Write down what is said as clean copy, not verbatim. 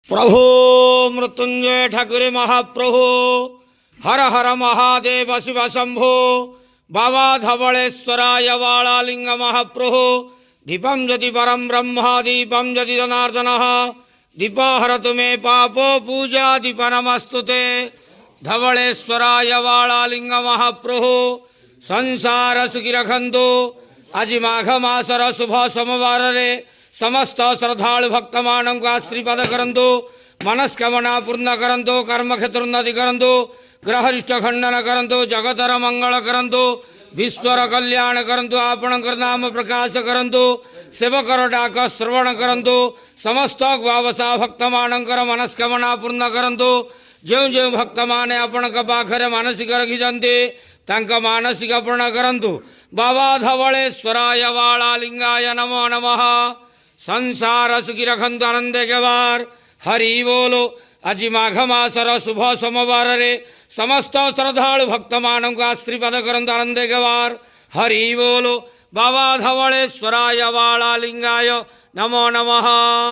प्रभो मृत्युंजय ठाकुरे महाप्रभो हर हर महादेव शिव शंभो बाबा धवलेश्वराय वालालिंग महाप्रभो दीपं यदि परम ब्रह्म दीपं यदि जनार्दन दीप हरतु मे पापो पूजा दीप नमस्तुते धवलेश्वराय वालालिंग महाप्रभो संसार सुखी रखंतु आज माघ मासर शुभ सोमवार रे समस्त श्रद्धालु भक्त मानव को आशीर्वाद करंतु मनस्कामना पूर्ण करंतु कर्म क्षेत्र उन्नति करंतु ग्रहरिष्ट खंडन करंतु जगतर मंगल करंतु विश्वर कल्याण करंतु आपणकर नाम प्रकाश करंतु सेवकर डाक श्रवण करंतु समस्त ग्वावसा भक्त मानकर मनस्कामना पूर्ण करंतु जो जो भक्त माने आपण पाखरे मानसिक रखिजंती तांक मानसिक पूर्ण करंतु बाबा धवलेश्वराय वालालिंगाय नमो नमः संसार सुखी रखंतु आनंद के बार हरि बोलो आज माघ मासर शुभ सोमवार रे समस्त श्रद्धालु भक्त मानव को आशीर्वाद करंतु आनंद के बार हरि बोलो बाबा धवलेश्वराय वालालिंगाय नमो नमः।